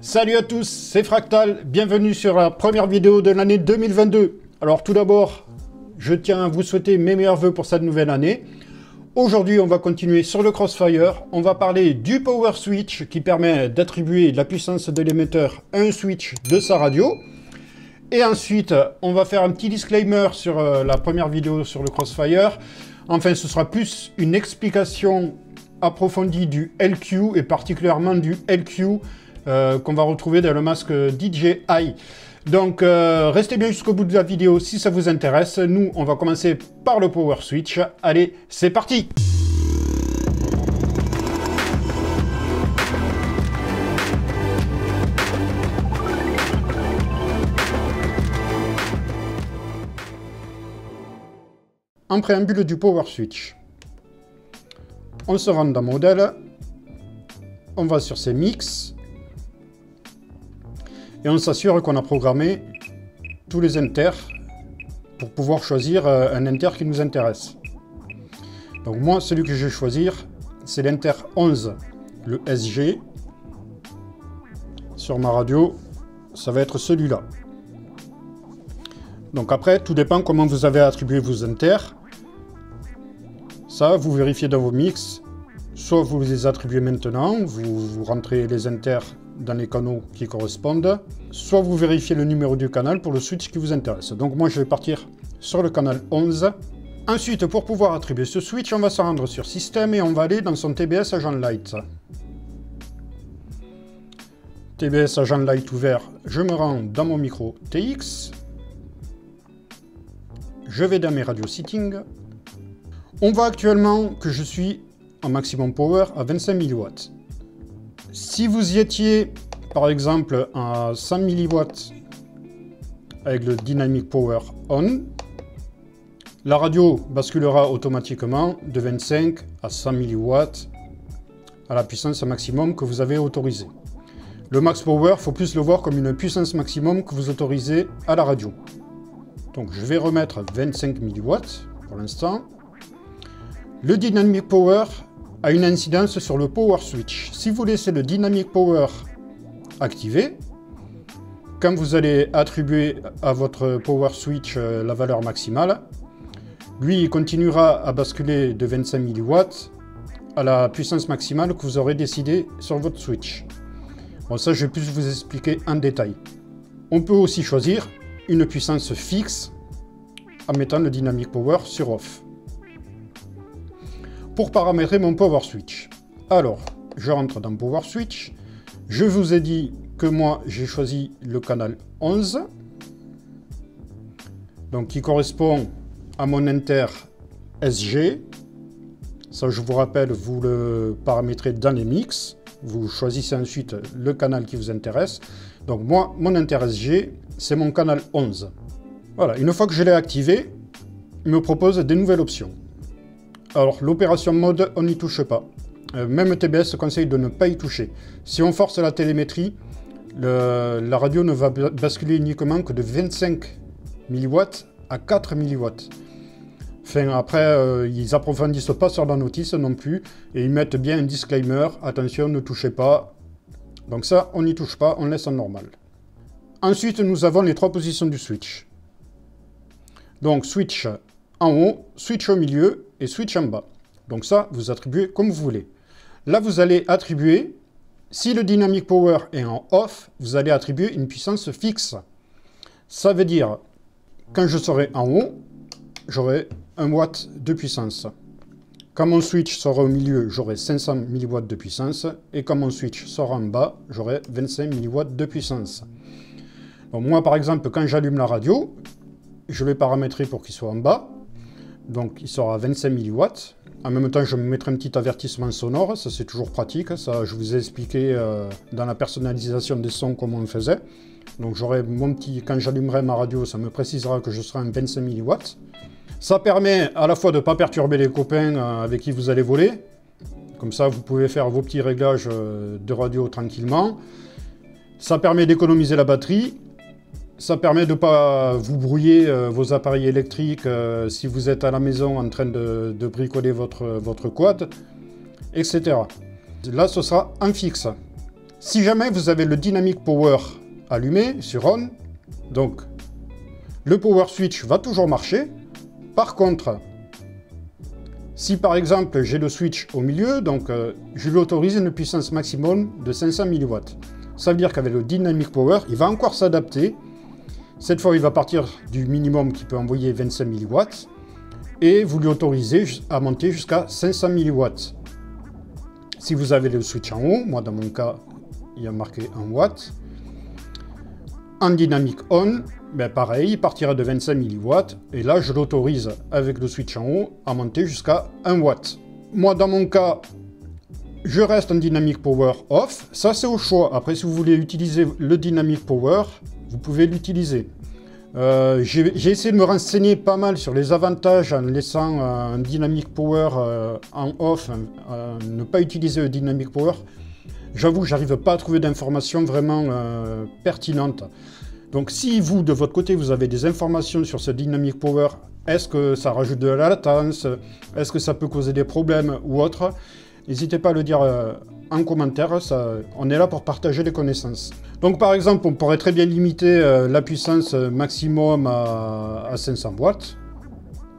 Salut à tous, c'est Fractal, bienvenue sur la première vidéo de l'année 2022. Alors tout d'abord, je tiens à vous souhaiter mes meilleurs vœux pour cette nouvelle année. Aujourd'hui, on va continuer sur le Crossfire. On va parler du Power Switch qui permet d'attribuer de la puissance de l'émetteur à un switch de sa radio. Et ensuite, on va faire un petit disclaimer sur la première vidéo sur le Crossfire. Enfin, ce sera plus une explication approfondie du LQ et particulièrement du LQ qu'on va retrouver dans le masque DJI. Donc restez bien jusqu'au bout de la vidéo si ça vous intéresse. Nous, on va commencer par le Power Switch. Allez, c'est parti! En préambule du Power Switch, on se rend dans Modèle, on va sur ses mix, et on s'assure qu'on a programmé tous les inters pour pouvoir choisir un inter qui nous intéresse. Donc moi, celui que je vais choisir, c'est l'inter 11, le SG. Sur ma radio, ça va être celui-là. Donc après, tout dépend comment vous avez attribué vos inters. Ça, vous vérifiez dans vos mix. Soit vous les attribuez maintenant, vous rentrez les inters dans les canaux qui correspondent, soit vous vérifiez le numéro du canal pour le switch qui vous intéresse. Donc moi je vais partir sur le canal 11. Ensuite, pour pouvoir attribuer ce switch, on va se rendre sur Système et on va aller dans son TBS Agent Light. TBS Agent Light ouvert, je me rends dans mon micro TX. Je vais dans mes radio settings. On voit actuellement que je suis en maximum power à 25 mW. Si vous y étiez, par exemple, à 100 mW avec le Dynamic Power On, la radio basculera automatiquement de 25 à 100 mW à la puissance maximum que vous avez autorisée. Le Max Power, il faut plus le voir comme une puissance maximum que vous autorisez à la radio. Donc je vais remettre 25 mW pour l'instant. Le Dynamic Power a une incidence sur le Power Switch. Si vous laissez le Dynamic Power activé, quand vous allez attribuer à votre Power Switch la valeur maximale, lui il continuera à basculer de 25 mW à la puissance maximale que vous aurez décidé sur votre Switch. Bon, ça je vais plus vous expliquer en détail. On peut aussi choisir une puissance fixe en mettant le Dynamic Power sur Off. Pour paramétrer mon Power Switch. Alors, je rentre dans Power Switch. Je vous ai dit que moi, j'ai choisi le canal 11. Donc, qui correspond à mon inter SG. Ça, je vous rappelle, vous le paramétrez dans les mix. Vous choisissez ensuite le canal qui vous intéresse. Donc, moi, mon inter SG, c'est mon canal 11. Voilà, une fois que je l'ai activé, il me propose des nouvelles options. Alors, l'opération mode, on n'y touche pas. Même TBS conseille de ne pas y toucher. Si on force la télémétrie, la radio ne va basculer uniquement que de 25 mW à 4 mW. Enfin, après, ils approfondissent pas sur la notice non plus, et ils mettent bien un disclaimer, attention, ne touchez pas. Donc ça, on n'y touche pas, on laisse en normal. Ensuite, nous avons les trois positions du switch. Donc, switch en haut, switch au milieu et switch en bas. Donc ça, vous attribuez comme vous voulez. Là, vous allez attribuer, si le Dynamic Power est en off, vous allez attribuer une puissance fixe. Ça veut dire, quand je serai en haut, j'aurai 1 watt de puissance. Quand mon switch sera au milieu, j'aurai 500 mW de puissance. Et quand mon switch sera en bas, j'aurai 25 mW de puissance. Donc moi, par exemple, quand j'allume la radio, je vais paramétrer pour qu'il soit en bas. Donc il sera à 25 mW. En même temps, je me mettrai un petit avertissement sonore, ça c'est toujours pratique. Ça, je vous ai expliqué dans la personnalisation des sons comment on faisait. Donc j'aurai mon petit, quand j'allumerai ma radio, ça me précisera que je serai en 25 mW. Ça permet à la fois de ne pas perturber les copains avec qui vous allez voler. Comme ça, vous pouvez faire vos petits réglages de radio tranquillement. Ça permet d'économiser la batterie. Ça permet de ne pas vous brouiller vos appareils électriques si vous êtes à la maison en train de bricoler votre quad, etc. Là, ce sera en fixe. Si jamais vous avez le Dynamic Power allumé sur On, donc le Power Switch va toujours marcher. Par contre, si par exemple j'ai le switch au milieu, donc je lui autorise une puissance maximum de 500 mW. Ça veut dire qu'avec le Dynamic Power, il va encore s'adapter. Cette fois, il va partir du minimum qui peut envoyer 25 mW. Et vous lui autorisez à monter jusqu'à 500 mW. Si vous avez le switch en haut, moi dans mon cas, il y a marqué 1 watt. En Dynamic On, ben pareil, il partira de 25 mW. Et là, je l'autorise avec le switch en haut à monter jusqu'à 1 watt. Moi, dans mon cas, je reste en Dynamic Power Off. Ça, c'est au choix. Après, si vous voulez utiliser le Dynamic Power, vous pouvez l'utiliser. J'ai essayé de me renseigner pas mal sur les avantages en laissant un Dynamic Power en off, ne pas utiliser le Dynamic Power. J'avoue que j'arrive pas à trouver d'informations vraiment pertinentes. Donc si vous, de votre côté, vous avez des informations sur ce Dynamic Power, est-ce que ça rajoute de la latence, est-ce que ça peut causer des problèmes ou autre, n'hésitez pas à le dire en commentaire, on est là pour partager les connaissances. Donc par exemple, on pourrait très bien limiter la puissance maximum à 500 watts.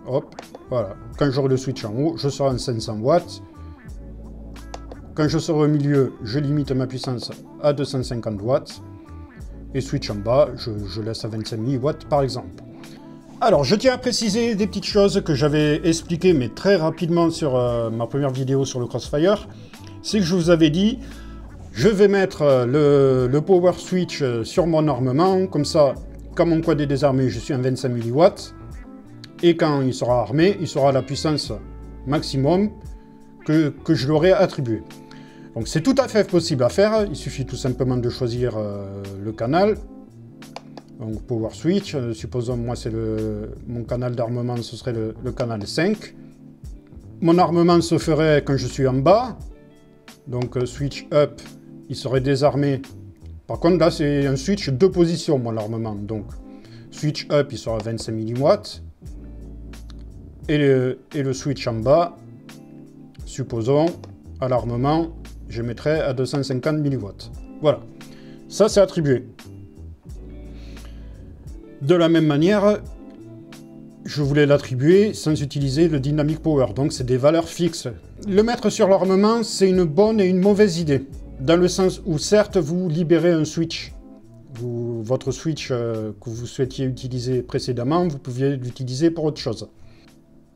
Hop, voilà. Quand j'aurai le switch en haut, je serai en 500 watts. Quand je serai au milieu, je limite ma puissance à 250 watts. Et switch en bas, je laisse à 25 mW par exemple. Alors, je tiens à préciser des petites choses que j'avais expliquées, mais très rapidement sur ma première vidéo sur le Crossfire. C'est que je vous avais dit, je vais mettre le Power Switch sur mon armement, comme ça, quand mon quad est désarmé, je suis en 25 mW. Et quand il sera armé, il sera à la puissance maximum que je lui aurai attribué. Donc c'est tout à fait possible à faire, il suffit tout simplement de choisir le canal. Donc Power Switch, supposons moi c'est mon canal d'armement, ce serait le canal 5. Mon armement se ferait quand je suis en bas. Donc switch up, il serait désarmé. Par contre là c'est un switch de position mon armement. Donc switch up il sera à 25 mW. Et le switch en bas, supposons à l'armement, je mettrai à 250 mW. Voilà, ça c'est attribué. De la même manière, je voulais l'attribuer sans utiliser le Dynamic Power, donc c'est des valeurs fixes. Le mettre sur l'armement, c'est une bonne et une mauvaise idée, dans le sens où certes vous libérez un switch. Votre switch que vous souhaitiez utiliser précédemment, vous pouviez l'utiliser pour autre chose.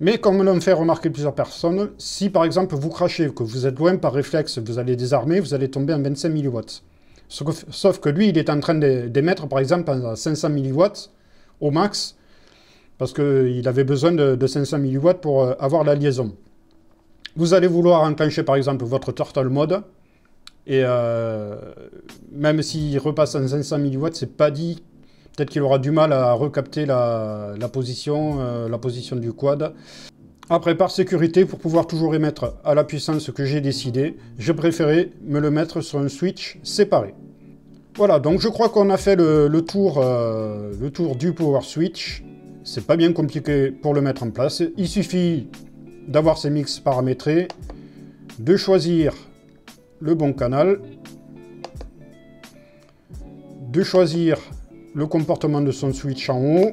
Mais comme l'ont fait remarquer plusieurs personnes, si par exemple vous crachez, que vous êtes loin par réflexe, vous allez désarmer, vous allez tomber en 25 mW. Sauf que lui, il est en train d'émettre par exemple à 500 mW au max, parce qu'il avait besoin de 500 mW pour avoir la liaison. Vous allez vouloir enclencher par exemple votre Turtle Mode, et même s'il repasse en 500 mW, c'est pas dit. Peut-être qu'il aura du mal à recapter la position du quad. Après, par sécurité, pour pouvoir toujours émettre à la puissance que j'ai décidé, j'ai préféré me le mettre sur un switch séparé. Voilà, donc je crois qu'on a fait le tour du Power Switch. C'est pas bien compliqué pour le mettre en place. Il suffit d'avoir ses mix paramétrés, de choisir le bon canal, de choisir le comportement de son switch en haut,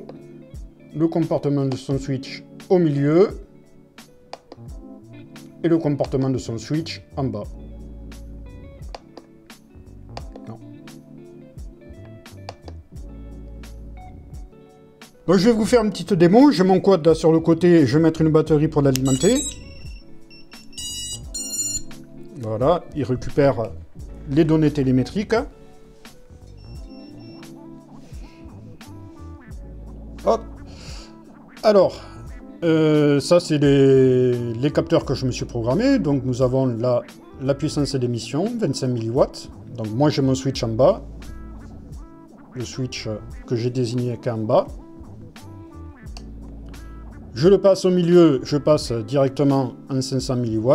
le comportement de son switch au milieu et le comportement de son switch en bas. Non. Donc je vais vous faire une petite démo. J'ai mon quad là sur le côté, je vais mettre une batterie pour l'alimenter. Voilà, il récupère les données télémétriques. Hop. Alors, ça c'est les capteurs que je me suis programmé. Donc nous avons la puissance d'émission, 25 mW. Donc moi j'ai mon switch en bas. Le switch que j'ai désigné qu'en bas. Je le passe au milieu, je passe directement en 500 mW.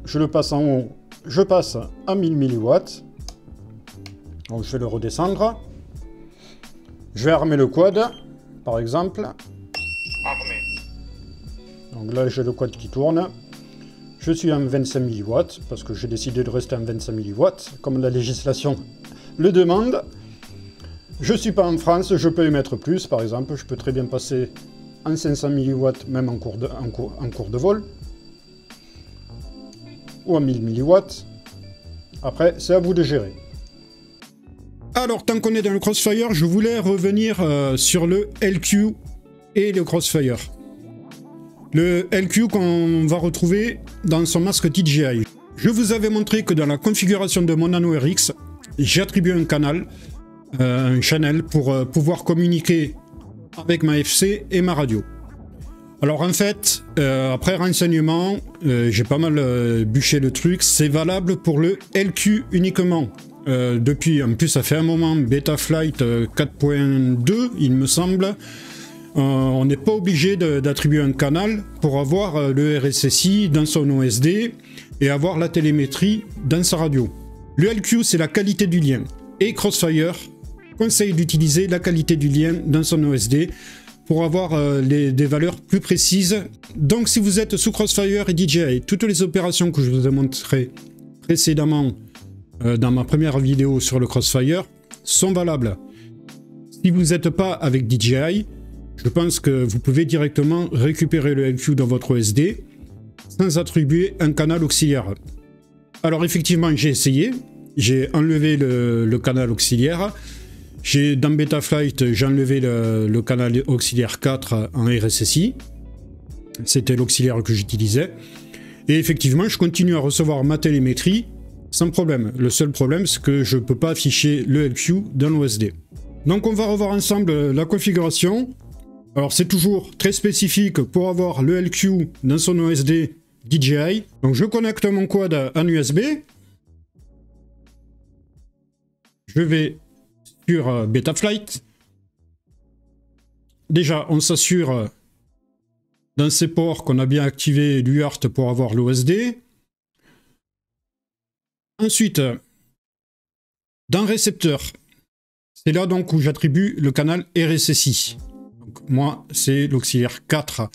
Je le passe en haut, je passe à 1000 mW. Donc je vais le redescendre. Je vais armer le quad, par exemple. Armé. Donc là, j'ai le quad qui tourne. Je suis en 25 mW, parce que j'ai décidé de rester en 25 mW, comme la législation le demande. Je ne suis pas en France, je peux y mettre plus, par exemple. Je peux très bien passer en 500 mW, même en cours de vol. Ou en 1000 mW. Après, c'est à vous de gérer. Alors, tant qu'on est dans le Crossfire, je voulais revenir sur le LQ et le Crossfire. Le LQ qu'on va retrouver dans son masque DJI. Je vous avais montré que dans la configuration de mon Nano RX, j'ai attribué un canal, un channel pour pouvoir communiquer avec ma FC et ma radio. Alors en fait, après renseignement, j'ai pas mal bûché le truc, c'est valable pour le LQ uniquement. Depuis, en plus ça fait un moment, Betaflight 4.2 il me semble, on n'est pas obligé d'attribuer un canal pour avoir le RSSI dans son OSD et avoir la télémétrie dans sa radio. Le LQ c'est la qualité du lien et Crossfire conseille d'utiliser la qualité du lien dans son OSD pour avoir des valeurs plus précises. Donc si vous êtes sous Crossfire et DJI, toutes les opérations que je vous ai montrées précédemment dans ma première vidéo sur le Crossfire sont valables. Si vous n'êtes pas avec DJI, je pense que vous pouvez directement récupérer le LQ dans votre OSD sans attribuer un canal auxiliaire. Alors effectivement, j'ai essayé, j'ai enlevé le canal auxiliaire. Dans Betaflight, j'ai enlevé le canal auxiliaire 4 en RSSI. C'était l'auxiliaire que j'utilisais. Et effectivement, je continue à recevoir ma télémétrie sans problème. Le seul problème, c'est que je ne peux pas afficher le LQ dans l'OSD. Donc on va revoir ensemble la configuration. Alors c'est toujours très spécifique pour avoir le LQ dans son OSD DJI. Donc je connecte mon quad en USB. Je vais sur Betaflight. Déjà, on s'assure dans ces ports qu'on a bien activé l'UART pour avoir l'OSD. Ensuite, dans récepteur, c'est là donc où j'attribue le canal RSSI. Donc, moi, c'est l'auxiliaire 4.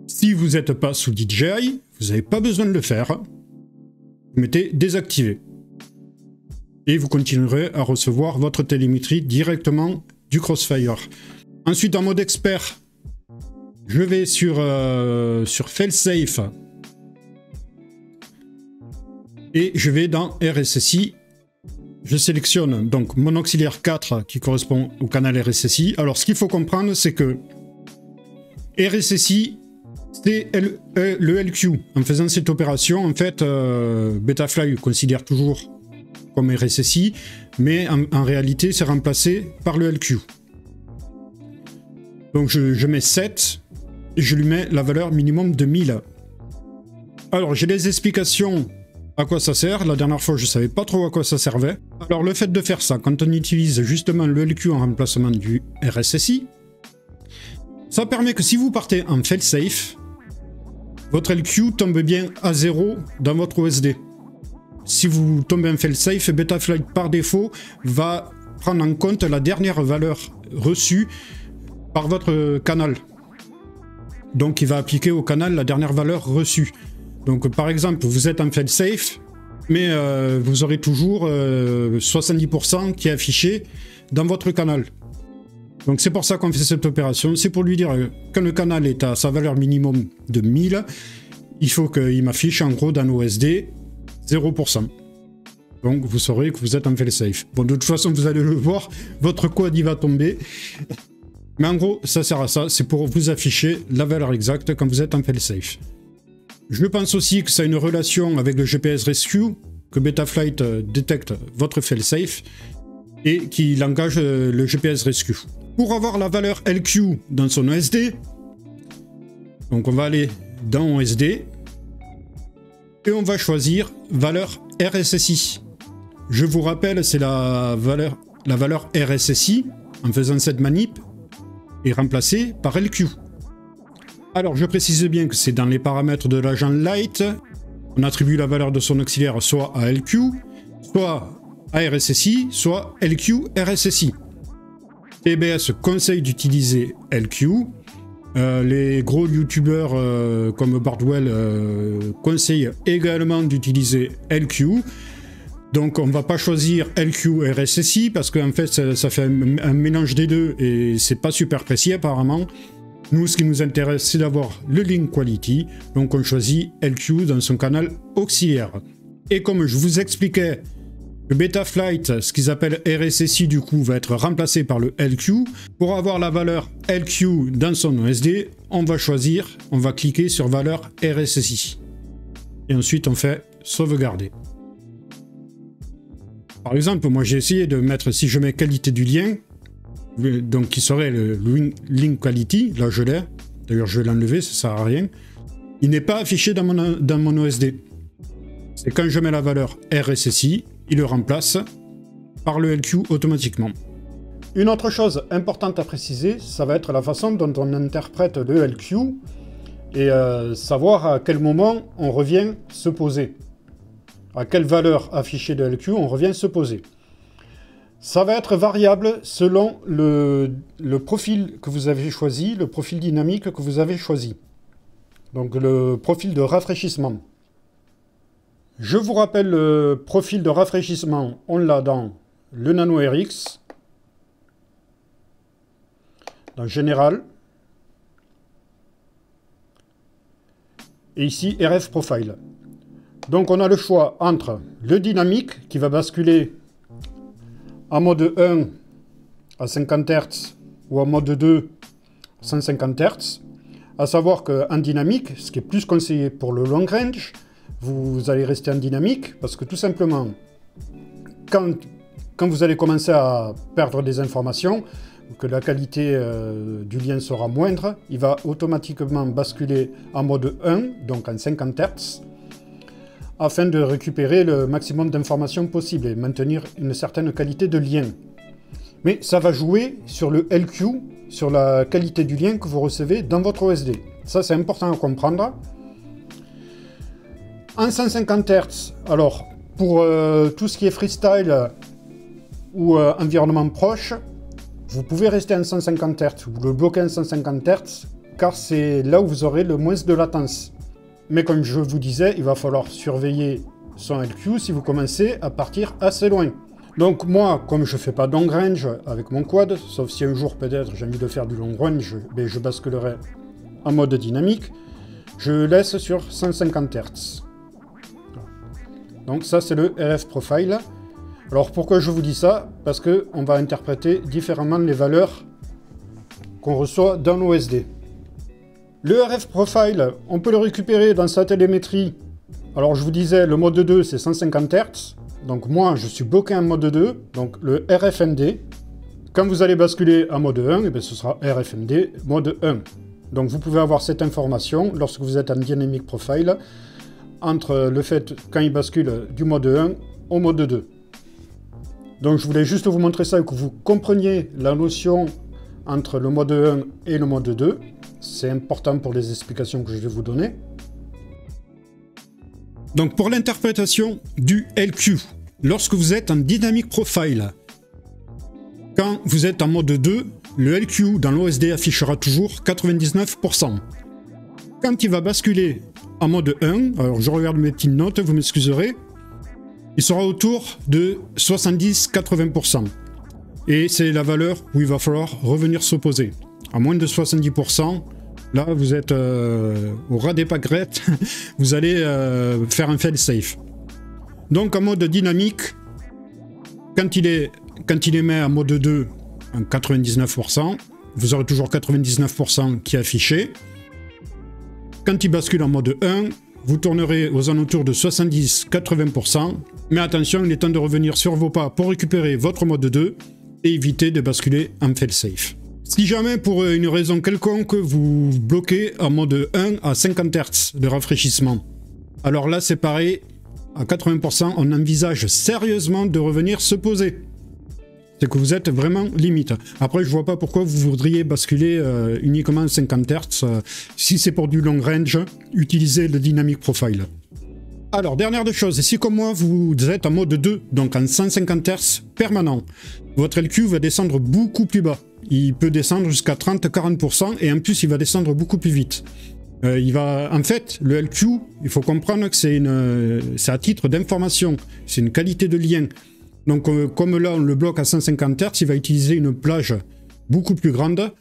Si vous n'êtes pas sous DJI, vous n'avez pas besoin de le faire. Vous mettez désactivé. Et vous continuerez à recevoir votre télémétrie directement du Crossfire. Ensuite, en mode expert, je vais sur Failsafe. Et je vais dans RSSI. Je sélectionne donc mon auxiliaire 4 qui correspond au canal RSSI. Alors, ce qu'il faut comprendre, c'est que RSSI, c'est le LQ. En faisant cette opération, en fait, Betafly considère toujours comme RSSI, mais en réalité, c'est remplacé par le LQ. Donc, je mets 7 et je lui mets la valeur minimum de 1000. Alors, j'ai des explications à quoi ça sert. La dernière fois, je ne savais pas trop à quoi ça servait. Alors, le fait de faire ça, quand on utilise justement le LQ en remplacement du RSSI, ça permet que si vous partez en failsafe, votre LQ tombe bien à 0 dans votre OSD. Si vous tombez en failsafe, Betaflight par défaut va prendre en compte la dernière valeur reçue par votre canal. Donc, il va appliquer au canal la dernière valeur reçue. Donc, par exemple, vous êtes en failsafe, mais vous aurez toujours 70% qui est affiché dans votre canal. Donc, c'est pour ça qu'on fait cette opération. C'est pour lui dire que quand le canal est à sa valeur minimum de 1000, il faut qu'il m'affiche en gros dans l'OSD 0%. Donc, vous saurez que vous êtes en failsafe. Bon, de toute façon, vous allez le voir, votre quad il va tomber. Mais en gros, ça sert à ça. C'est pour vous afficher la valeur exacte quand vous êtes en failsafe. Je pense aussi que ça a une relation avec le GPS Rescue, que Betaflight détecte votre failsafe et qu'il engage le GPS Rescue. Pour avoir la valeur LQ dans son OSD, donc on va aller dans OSD et on va choisir valeur RSSI. Je vous rappelle, c'est la valeur RSSI en faisant cette manip est remplacée par LQ. Alors, je précise bien que c'est dans les paramètres de l'agent Light. On attribue la valeur de son auxiliaire soit à LQ, soit à RSSI, soit LQ RSSI. TBS conseille d'utiliser LQ. Les gros youtubeurs comme Bardwell conseillent également d'utiliser LQ. Donc on ne va pas choisir LQ RSSI parce qu'en fait ça fait un mélange des deux et c'est pas super précis apparemment. Nous, ce qui nous intéresse, c'est d'avoir le link quality, donc on choisit LQ dans son canal auxiliaire. Et comme je vous expliquais, le Betaflight, ce qu'ils appellent RSSI du coup, va être remplacé par le LQ. Pour avoir la valeur LQ dans son OSD, on va cliquer sur valeur RSSI. Et ensuite on fait sauvegarder. Par exemple, moi j'ai essayé de mettre, si je mets qualité du lien, donc qui serait le link quality, là je l'ai, d'ailleurs je vais l'enlever, ça sert à rien, il n'est pas affiché dans mon OSD. C'est quand je mets la valeur RSSI, il le remplace par le LQ automatiquement. Une autre chose importante à préciser, ça va être la façon dont on interprète le LQ et savoir à quel moment on revient se poser. À quelle valeur affichée de LQ on revient se poser. Ça va être variable selon le profil que vous avez choisi, le profil dynamique que vous avez choisi. Donc le profil de rafraîchissement. Je vous rappelle le profil de rafraîchissement, on l'a dans le Nano RX, dans Général, et ici RF Profile. Donc on a le choix entre le dynamique qui va basculer en mode 1 à 50 Hz ou en mode 2 à 150 Hz. À savoir qu'en dynamique, ce qui est plus conseillé pour le long range, vous allez rester en dynamique parce que tout simplement, quand vous allez commencer à perdre des informations, que la qualité du lien sera moindre, il va automatiquement basculer en mode 1, donc en 50 Hz, afin de récupérer le maximum d'informations possibles et maintenir une certaine qualité de lien. Mais ça va jouer sur le LQ, sur la qualité du lien que vous recevez dans votre OSD. Ça, c'est important à comprendre. En 150 Hz, alors, pour tout ce qui est freestyle ou environnement proche, vous pouvez rester en 150 Hz ou le bloquer en 150 Hz, car c'est là où vous aurez le moins de latence. Mais comme je vous disais, il va falloir surveiller son LQ si vous commencez à partir assez loin. Donc moi, comme je ne fais pas de long range avec mon quad, sauf si un jour peut-être j'ai envie de faire du long range, ben je basculerai en mode dynamique, je laisse sur 150 Hz. Donc ça c'est le RF Profile. Alors pourquoi je vous dis ça? Parce qu'on va interpréter différemment les valeurs qu'on reçoit dans l'OSD. Le RF Profile, on peut le récupérer dans sa télémétrie. Alors je vous disais, le mode 2 c'est 150 Hz. Donc moi je suis bloqué en mode 2, donc le RFMD. Quand vous allez basculer en mode 1, eh bien, ce sera RFMD mode 1. Donc vous pouvez avoir cette information lorsque vous êtes en Dynamic Profile entre le fait quand il bascule du mode 1 au mode 2. Donc je voulais juste vous montrer ça et que vous compreniez la notion entre le mode 1 et le mode 2. C'est important pour les explications que je vais vous donner. Donc pour l'interprétation du LQ, lorsque vous êtes en Dynamic Profile, quand vous êtes en mode 2, le LQ dans l'OSD affichera toujours 99%. Quand il va basculer en mode 1, alors je regarde mes petites notes, vous m'excuserez, il sera autour de 70-80%. Et c'est la valeur où il va falloir revenir s'opposer. À moins de 70%, là vous êtes au ras des pâquerettes, vous allez faire un fail-safe. Donc en mode dynamique, quand il est mis en mode 2, en 99%, vous aurez toujours 99% qui est affiché. Quand il bascule en mode 1, vous tournerez aux alentours de 70-80%, mais attention, il est temps de revenir sur vos pas pour récupérer votre mode 2 et éviter de basculer en fail-safe. Si jamais pour une raison quelconque vous bloquez en mode 1 à 50 Hz de rafraîchissement, alors là c'est pareil, à 80% on envisage sérieusement de revenir se poser. C'est que vous êtes vraiment limite. Après je vois pas pourquoi vous voudriez basculer uniquement 50 Hz. Si c'est pour du long range, utilisez le Dynamic Profile. Alors, dernière des choses, si comme moi vous êtes en mode 2, donc en 150 Hz permanent, votre LQ va descendre beaucoup plus bas. il peut descendre jusqu'à 30-40% et en plus il va descendre beaucoup plus vite. En fait, le LQ, il faut comprendre que c'est à titre d'information, c'est une qualité de lien. Donc comme là on le bloque à 150 Hz, il va utiliser une plage beaucoup plus grande.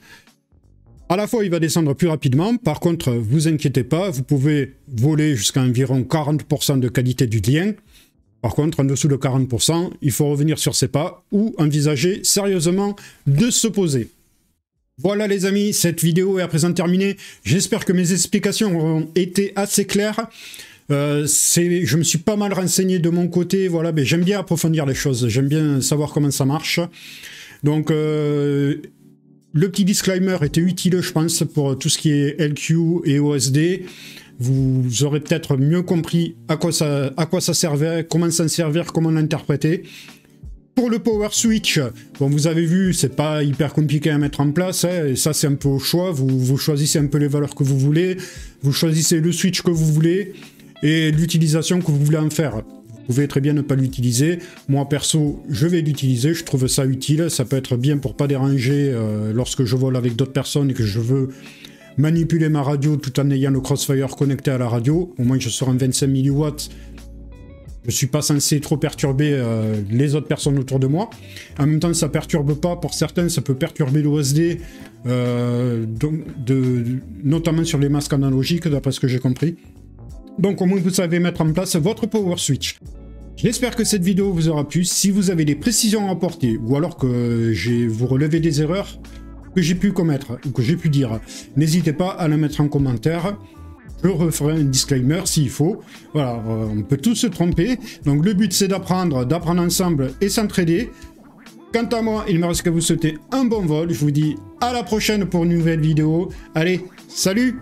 À la fois il va descendre plus rapidement, par contre vous inquiétez pas, vous pouvez voler jusqu'à environ 40% de qualité du lien. Par contre en dessous de 40%, il faut revenir sur ses pas ou envisager sérieusement de se poser. Voilà les amis, cette vidéo est à présent terminée. J'espère que mes explications ont été assez claires. Je me suis pas mal renseigné de mon côté. Voilà, mais j'aime bien approfondir les choses. J'aime bien savoir comment ça marche. Donc, le petit disclaimer était utile, je pense, pour tout ce qui est LQ et OSD. Vous aurez peut-être mieux compris à quoi ça servait, comment s'en servir, comment l'interpréter. Pour le power switch, bon, vous avez vu, c'est pas hyper compliqué à mettre en place, hein, et ça c'est un peu au choix, vous choisissez un peu les valeurs que vous voulez, vous choisissez le switch que vous voulez, et l'utilisation que vous voulez en faire. Vous pouvez très bien ne pas l'utiliser, moi perso, je vais l'utiliser, je trouve ça utile, ça peut être bien pour pas déranger lorsque je vole avec d'autres personnes et que je veux manipuler ma radio tout en ayant le Crossfire connecté à la radio, au moins je serai en 25 mW, je ne suis pas censé trop perturber les autres personnes autour de moi. En même temps, ça ne perturbe pas. Pour certains, ça peut perturber l'OSD, notamment sur les masques analogiques, d'après ce que j'ai compris. Donc, au moins, vous savez mettre en place votre power switch. J'espère que cette vidéo vous aura plu. Si vous avez des précisions à apporter, ou alors que vous relevez des erreurs que j'ai pu commettre, ou que j'ai pu dire, n'hésitez pas à le mettre en commentaire. Je referai un disclaimer s'il faut. Voilà, on peut tous se tromper. Donc le but c'est d'apprendre ensemble et s'entraider. Quant à moi, il me reste qu'à vous souhaiter un bon vol. Je vous dis à la prochaine pour une nouvelle vidéo. Allez, salut!